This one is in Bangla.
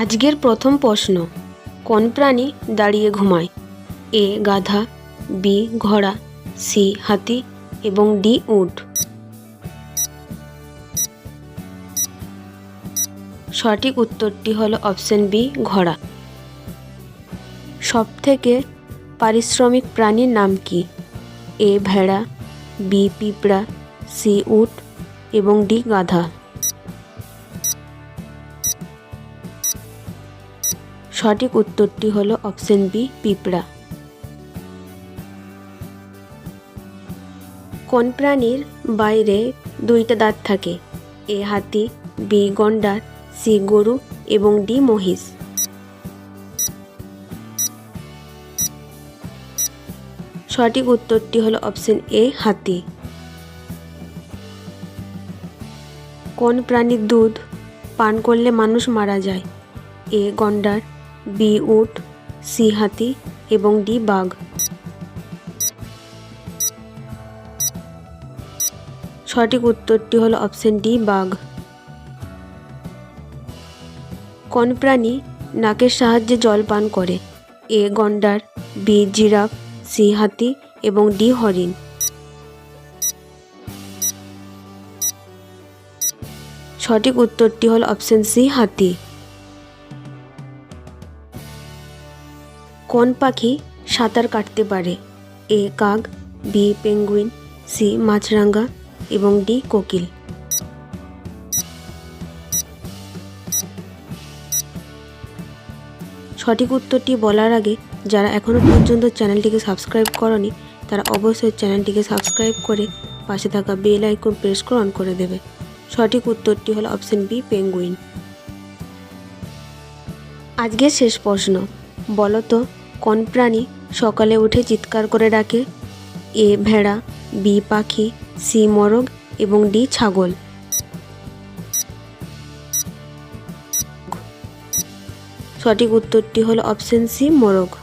আজকের প্রথম প্রশ্ন, কোন প্রাণী দাঁড়িয়ে ঘুমায়? এ গাধা, বি ঘোড়া, সি হাতি এবং ডি উট। সঠিক উত্তরটি হলো অপশন বি ঘোড়া। সবথেকে পারিশ্রমিক প্রাণীর নাম কি? এ ভেড়া, বি পিঁপড়া, সি উট এবং ডি গাধা। সঠিক উত্তরটি হলো অপশন বি পিঁপড়া। কোন প্রাণীর বাইরে দুইটা দাঁত থাকে? এ হাতি, বি গন্ডার, সি গরু এবং ডি মহিষ। সঠিক উত্তরটি হলো অপশন এ হাতি। কোন প্রাণীর দুধ পান করলে মানুষ মারা যায়? এ গন্ডার, বি উট, সি হাতি এবং ডি বাঘ। সঠিক উত্তরটি হলো অপশন ডি বাঘ। কোন প্রাণী নাকের সাহায্যে জল পান করে? এ গন্ডার, বি জিরাফ, সি হাতি এবং ডি হরিণ। সঠিক উত্তরটি হলো অপশন সি হাতি। কোন পাখি সাঁতার কাটতে পারে? এ কাক, বি পেঙ্গুইন, সি মাছরাঙা এবং ডি কোকিল। সঠিক উত্তরটি বলার আগে যারা এখনও পর্যন্ত চ্যানেলটিকে সাবস্ক্রাইব করনি তারা অবশ্যই চ্যানেলটিকে সাবস্ক্রাইব করে পাশে থাকা বেল আইকন প্রেস করে অন করে দেবে। সঠিক উত্তরটি হলো অপশন বি পেঙ্গুইন। আজকের শেষ প্রশ্ন, বলো তো কোন প্রাণী সকালে উঠে চিৎকার করে ডাকে? এ ভেড়া, বি পাখি, সি মোরগ এবং ডি ছাগল। সঠিক উত্তরটি হলো অপশন সি মোরগ।